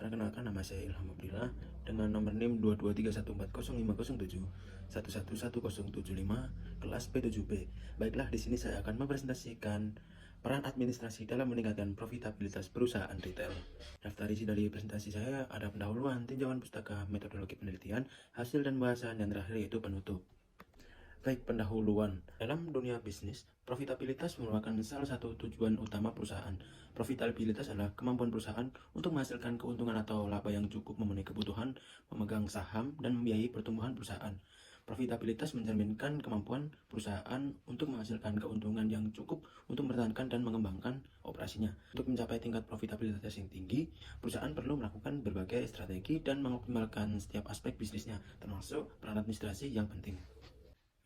Perkenalkan, nama saya Ilham Abdillah dengan nomor NIM 22314055077111075 kelas P7B. Baiklah, di sini saya akan mempresentasikan peran administrasi dalam meningkatkan profitabilitas perusahaan retail. Daftar isi dari presentasi saya ada pendahuluan, tinjauan pustaka, metodologi penelitian, hasil dan bahasan, dan terakhir yaitu penutup. Baik, pendahuluan. Dalam dunia bisnis, profitabilitas merupakan salah satu tujuan utama perusahaan. Profitabilitas adalah kemampuan perusahaan untuk menghasilkan keuntungan atau laba yang cukup memenuhi kebutuhan, memegang saham, dan membiayai pertumbuhan perusahaan. Profitabilitas mencerminkan kemampuan perusahaan untuk menghasilkan keuntungan yang cukup untuk mempertahankan dan mengembangkan operasinya. Untuk mencapai tingkat profitabilitas yang tinggi, perusahaan perlu melakukan berbagai strategi dan mengoptimalkan setiap aspek bisnisnya, termasuk peran administrasi yang penting.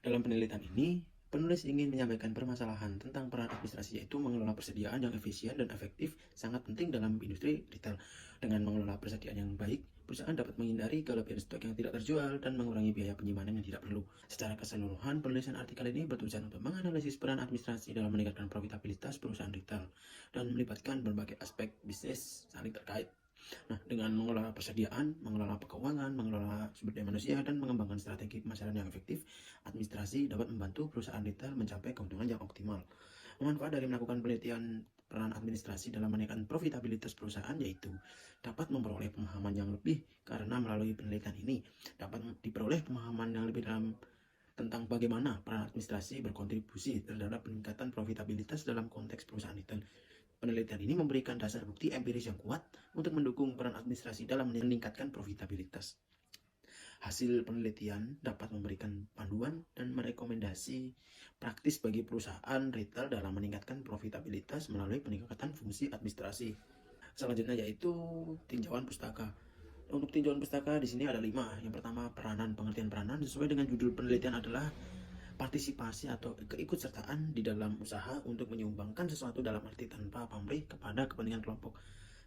Dalam penelitian ini, penulis ingin menyampaikan permasalahan tentang peran administrasi, yaitu mengelola persediaan yang efisien dan efektif sangat penting dalam industri retail. Dengan mengelola persediaan yang baik, perusahaan dapat menghindari kelebihan stok yang tidak terjual dan mengurangi biaya penyimpanan yang tidak perlu. Secara keseluruhan, penulisan artikel ini bertujuan untuk menganalisis peran administrasi dalam meningkatkan profitabilitas perusahaan retail dan melibatkan berbagai aspek bisnis saling terkait. Nah, dengan mengelola persediaan, mengelola keuangan, mengelola sumber daya manusia, dan mengembangkan strategi pemasaran yang efektif, administrasi dapat membantu perusahaan retail mencapai keuntungan yang optimal. Manfaat dari melakukan penelitian peran administrasi dalam meningkatkan profitabilitas perusahaan yaitu dapat memperoleh pemahaman yang lebih, karena melalui penelitian ini dapat diperoleh pemahaman yang lebih dalam tentang bagaimana peran administrasi berkontribusi terhadap peningkatan profitabilitas dalam konteks perusahaan retail. Penelitian ini memberikan dasar bukti empiris yang kuat untuk mendukung peran administrasi dalam meningkatkan profitabilitas. Hasil penelitian dapat memberikan panduan dan merekomendasi praktis bagi perusahaan retail dalam meningkatkan profitabilitas melalui peningkatan fungsi administrasi. Selanjutnya yaitu tinjauan pustaka. Untuk tinjauan pustaka di sini ada 5. Yang pertama, peranan. Pengertian peranan sesuai dengan judul penelitian adalah partisipasi atau keikutsertaan di dalam usaha untuk menyumbangkan sesuatu dalam arti tanpa pamrih kepada kepentingan kelompok.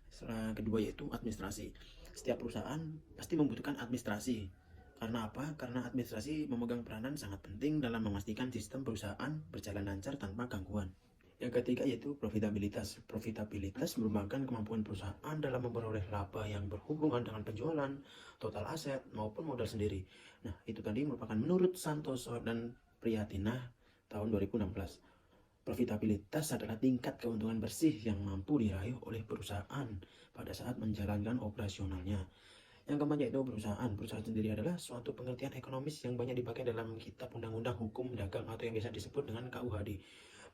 Setelah kedua yaitu administrasi. Setiap perusahaan pasti membutuhkan administrasi. Karena apa? Karena administrasi memegang peranan sangat penting dalam memastikan sistem perusahaan berjalan lancar tanpa gangguan. Yang ketiga yaitu profitabilitas. Profitabilitas merupakan kemampuan perusahaan dalam memperoleh laba yang berhubungan dengan penjualan, total aset, maupun modal sendiri. Nah, itu tadi merupakan menurut Santoso dan Prihatinah tahun 2016. Profitabilitas adalah tingkat keuntungan bersih yang mampu diraih oleh perusahaan pada saat menjalankan operasionalnya. Yang keempat yaitu perusahaan. Perusahaan sendiri adalah suatu pengertian ekonomis yang banyak dipakai dalam kitab undang-undang hukum dagang atau yang biasa disebut dengan KUHD.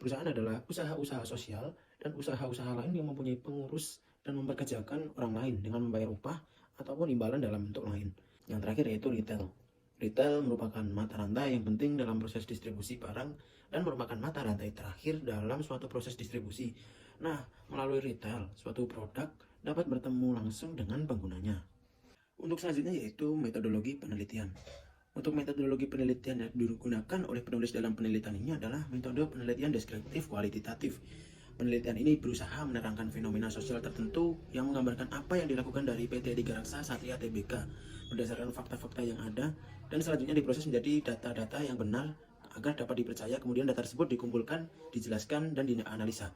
Perusahaan adalah usaha-usaha sosial dan usaha-usaha lain yang mempunyai pengurus dan mempekerjakan orang lain dengan membayar upah ataupun imbalan dalam bentuk lain. Yang terakhir yaitu retail. Retail merupakan mata rantai yang penting dalam proses distribusi barang dan merupakan mata rantai terakhir dalam suatu proses distribusi. Nah, melalui retail, suatu produk dapat bertemu langsung dengan penggunanya. Untuk selanjutnya yaitu metodologi penelitian. Untuk metodologi penelitian yang digunakan oleh penulis dalam penelitian ini adalah metode penelitian deskriptif kualitatif. Penelitian ini berusaha menerangkan fenomena sosial tertentu yang menggambarkan apa yang dilakukan dari PT Tiga Raksa Satria Tbk berdasarkan fakta-fakta yang ada, dan selanjutnya diproses menjadi data-data yang benar agar dapat dipercaya. Kemudian data tersebut dikumpulkan, dijelaskan, dan dianalisa.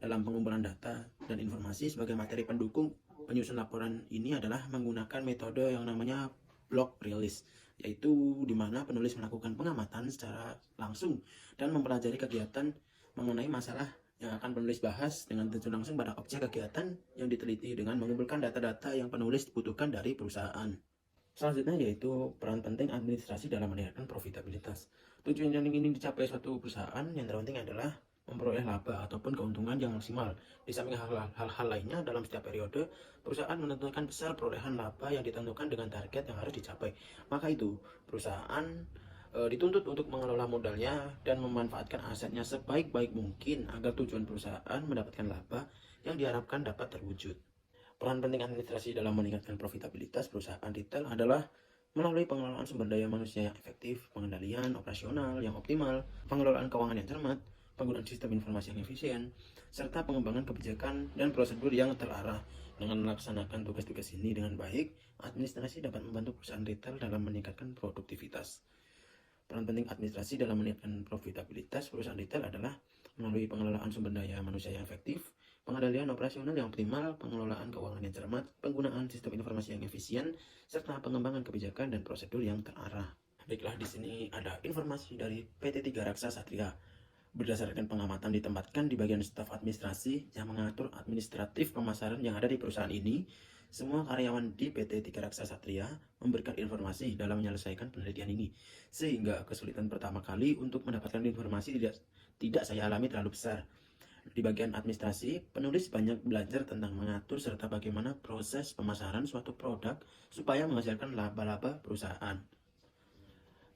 Dalam pengumpulan data dan informasi sebagai materi pendukung penyusun laporan ini adalah menggunakan metode yang namanya block release, yaitu di mana penulis melakukan pengamatan secara langsung dan mempelajari kegiatan mengenai masalah yang akan penulis bahas dengan terjun langsung pada objek kegiatan yang diteliti dengan mengumpulkan data-data yang penulis butuhkan dari perusahaan. Selanjutnya yaitu peran penting administrasi dalam meningkatkan profitabilitas. Tujuan yang ingin dicapai suatu perusahaan yang terpenting adalah memperoleh laba ataupun keuntungan yang maksimal. Di samping hal-hal lainnya, dalam setiap periode, perusahaan menentukan besar perolehan laba yang ditentukan dengan target yang harus dicapai. Maka itu, perusahaan dituntut untuk mengelola modalnya dan memanfaatkan asetnya sebaik-baik mungkin agar tujuan perusahaan mendapatkan laba yang diharapkan dapat terwujud. Peran penting administrasi dalam meningkatkan profitabilitas perusahaan retail adalah melalui pengelolaan sumber daya manusia yang efektif, pengendalian operasional yang optimal, pengelolaan keuangan yang cermat, penggunaan sistem informasi yang efisien, serta pengembangan kebijakan dan prosedur yang terarah. Dengan melaksanakan tugas-tugas ini dengan baik, administrasi dapat membantu perusahaan retail dalam meningkatkan produktivitas. Peran penting administrasi dalam meningkatkan profitabilitas perusahaan retail adalah melalui pengelolaan sumber daya manusia yang efektif, pengendalian operasional yang optimal, pengelolaan keuangan yang cermat, penggunaan sistem informasi yang efisien, serta pengembangan kebijakan dan prosedur yang terarah. Baiklah, di sini ada informasi dari PT Tiga Raksa Satria. Berdasarkan pengamatan ditempatkan di bagian staf administrasi yang mengatur administratif pemasaran yang ada di perusahaan ini, semua karyawan di PT Tiga Raksa Satria memberikan informasi dalam menyelesaikan penelitian ini, sehingga kesulitan pertama kali untuk mendapatkan informasi tidak saya alami terlalu besar. Di bagian administrasi, penulis banyak belajar tentang mengatur serta bagaimana proses pemasaran suatu produk supaya menghasilkan laba-laba perusahaan.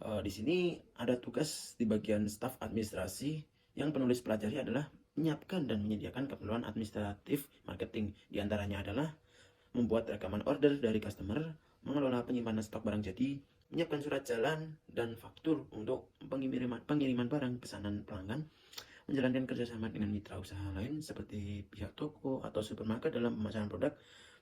Di sini ada tugas di bagian staf administrasi yang penulis pelajari adalah menyiapkan dan menyediakan keperluan administratif marketing. Di antaranya adalah membuat rekaman order dari customer, mengelola penyimpanan stok barang jadi, menyiapkan surat jalan dan faktur untuk pengiriman barang pesanan pelanggan, menjalankan kerjasama dengan mitra usaha lain seperti pihak toko atau supermarket dalam pemasaran produk,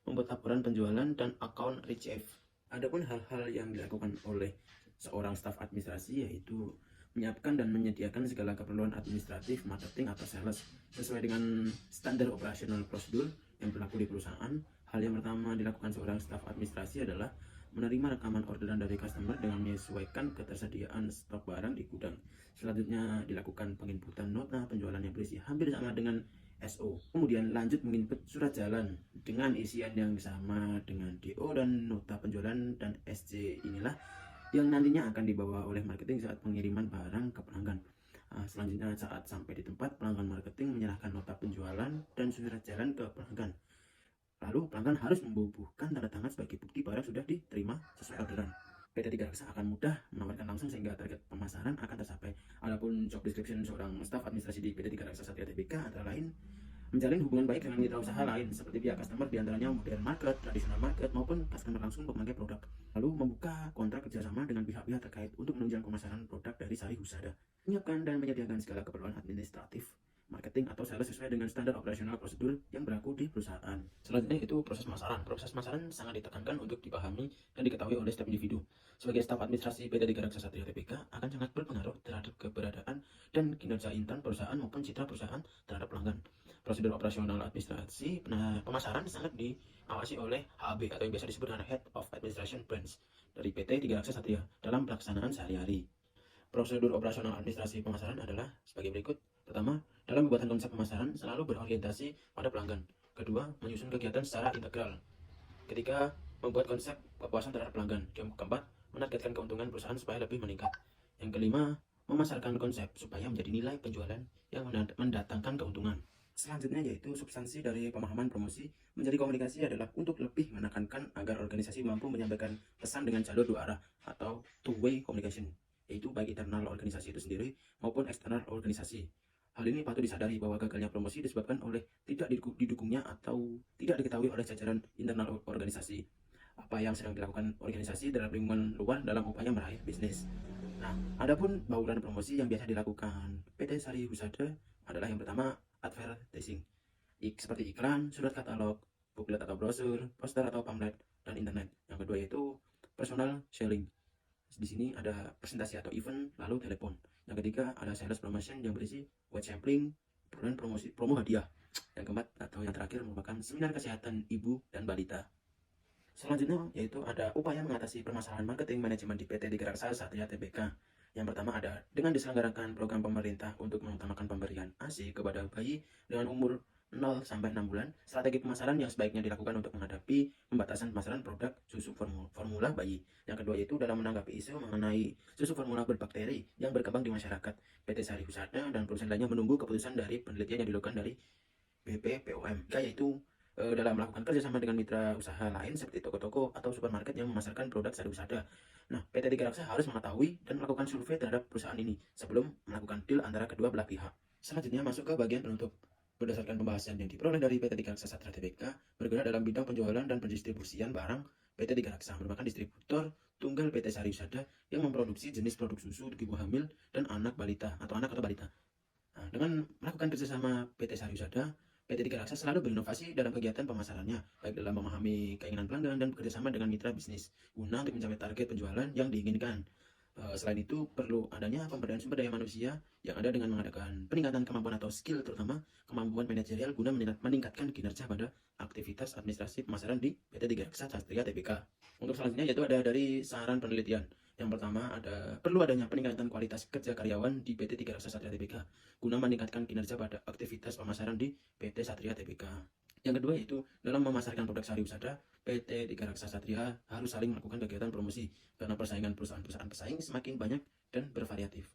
membuat laporan penjualan dan account receive. Adapun hal-hal yang dilakukan oleh seorang staf administrasi yaitu menyiapkan dan menyediakan segala keperluan administratif, marketing, atau sales sesuai dengan standar operasional prosedur yang berlaku di perusahaan. Hal yang pertama dilakukan seorang staf administrasi adalah menerima rekaman orderan dari customer dengan menyesuaikan ketersediaan stok barang di gudang. Selanjutnya dilakukan penginputan nota penjualan yang berisi hampir sama dengan SO. Kemudian lanjut menginput surat jalan dengan isian yang sama dengan DO dan nota penjualan dan SC. Inilah yang nantinya akan dibawa oleh marketing saat pengiriman barang ke pelanggan. Selanjutnya saat sampai di tempat, pelanggan marketing menyerahkan nota penjualan dan surat jalan ke pelanggan. Lalu pelanggan harus membubuhkan tanda tangan sebagai bukti barang sudah diterima sesuai orderan. PT Tiga Raksa akan mudah menawarkan langsung sehingga target pemasaran akan tercapai. Adapun job description seorang staf administrasi di PT Tiga Raksa Satria Tbk antara lain menjalin hubungan baik dengan mitra usaha lain seperti pihak customer, diantaranya modern market, tradisional market, maupun customer langsung pemakai produk. Lalu membuka kontrak kerjasama dengan pihak-pihak terkait untuk menunjang pemasaran produk dari Sari Husada. Menyiapkan dan menyediakan segala keperluan administratif, marketing, atau sales sesuai dengan standar operasional prosedur yang berlaku di perusahaan. Selanjutnya itu proses pemasaran. Proses pemasaran sangat ditekankan untuk dipahami dan diketahui oleh setiap individu. Sebagai staf administrasi PT Tiga Raksa Satria Tbk akan sangat berpengaruh terhadap keberadaan dan kinerja intern perusahaan maupun citra perusahaan terhadap pelanggan. Prosedur operasional administrasi pemasaran sangat diawasi oleh HAB atau yang biasa disebut dengan Head of Administration Branch dari PT Tiga Raksa Satria dalam pelaksanaan sehari-hari. Prosedur operasional administrasi pemasaran adalah sebagai berikut. Pertama, dalam pembuatan konsep pemasaran selalu berorientasi pada pelanggan. Kedua, menyusun kegiatan secara integral. Ketiga, membuat konsep kepuasan terhadap pelanggan. Keempat, menargetkan keuntungan perusahaan supaya lebih meningkat. Yang kelima, memasarkan konsep supaya menjadi nilai penjualan yang mendatangkan keuntungan. Selanjutnya yaitu substansi dari pemahaman promosi menjadi komunikasi adalah untuk lebih menekankan agar organisasi mampu menyampaikan pesan dengan jalur dua arah atau two-way communication, yaitu baik internal organisasi itu sendiri maupun eksternal organisasi. Hal ini patut disadari bahwa gagalnya promosi disebabkan oleh tidak didukungnya atau tidak diketahui oleh jajaran internal organisasi apa yang sedang dilakukan organisasi dalam lingkungan luar dalam upaya meraih bisnis. Nah, adapun bauran promosi yang biasa dilakukan PT Sari Husada adalah yang pertama, advertising, seperti iklan, surat katalog, booklet atau brosur, poster atau pamflet, dan internet. Yang kedua yaitu personal selling. Di sini ada presentasi atau event, lalu telepon. Yang ketiga ada sales promotion yang berisi white sampling, dan promo hadiah. Yang keempat atau yang terakhir merupakan seminar kesehatan ibu dan balita. Selanjutnya yaitu ada upaya mengatasi permasalahan marketing manajemen di PT Tiga Raksa Satria Tbk. Yang pertama ada dengan diselenggarakan program pemerintah untuk mengutamakan pemberian ASI kepada bayi dengan umur 0 sampai 6 bulan, strategi pemasaran yang sebaiknya dilakukan untuk menghadapi pembatasan pemasaran produk susu formula bayi. Yang kedua yaitu dalam menanggapi isu mengenai susu formula berbakteri yang berkembang di masyarakat. PT Sari Husada dan perusahaan lainnya menunggu keputusan dari penelitian yang dilakukan dari BPOM, yaitu dalam melakukan kerjasama dengan mitra usaha lain seperti toko-toko atau supermarket yang memasarkan produk Sari Husada. Nah, PT Tiga Raksa harus mengetahui dan melakukan survei terhadap perusahaan ini sebelum melakukan deal antara kedua belah pihak. Selanjutnya masuk ke bagian penutup. Berdasarkan pembahasan yang diperoleh dari PT Tiga Raksa Satria Tbk, bergerak dalam bidang penjualan dan pendistribusian barang, PT Tiga Raksa merupakan distributor tunggal PT Sari Husada yang memproduksi jenis produk susu untuk ibu hamil dan anak balita atau anak atau balita. Nah, dengan melakukan kerjasama PT Sari Husada, PT Tiga Raksa selalu berinovasi dalam kegiatan pemasarannya, baik dalam memahami keinginan pelanggan dan bekerjasama dengan mitra bisnis, guna untuk mencapai target penjualan yang diinginkan. Selain itu, perlu adanya pemberdayaan sumber daya manusia yang ada dengan mengadakan peningkatan kemampuan atau skill, terutama kemampuan manajerial guna meningkatkan kinerja pada aktivitas administrasi pemasaran di PT Tiga Raksa Satria Tbk. Untuk selanjutnya yaitu ada dari saran penelitian. Yang pertama perlu adanya peningkatan kualitas kerja karyawan di PT Tiga Raksa Satria Tbk guna meningkatkan kinerja pada aktivitas pemasaran di PT Satria Tbk. Yang kedua yaitu dalam memasarkan produk sari usada, PT Tiga Raksa Satria harus saling melakukan kegiatan promosi karena persaingan perusahaan-perusahaan pesaing semakin banyak dan bervariatif.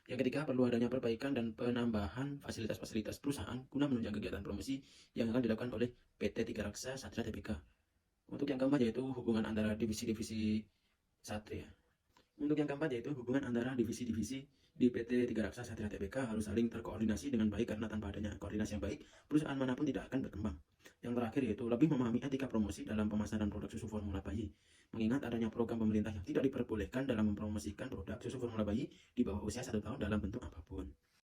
Yang ketiga, perlu adanya perbaikan dan penambahan fasilitas-fasilitas perusahaan guna menunjang kegiatan promosi yang akan dilakukan oleh PT Tiga Raksa Satria Tbk. Untuk yang keempat yaitu hubungan antara divisi-divisi Satria. Untuk yang keempat yaitu hubungan antara divisi-divisi di PT Tiga Raksa Satria Tbk harus saling terkoordinasi dengan baik karena tanpa adanya koordinasi yang baik, perusahaan manapun tidak akan berkembang. Yang terakhir yaitu lebih memahami etika promosi dalam pemasaran produk susu formula bayi. Mengingat adanya program pemerintah yang tidak diperbolehkan dalam mempromosikan produk susu formula bayi di bawah usia 1 tahun dalam bentuk apapun.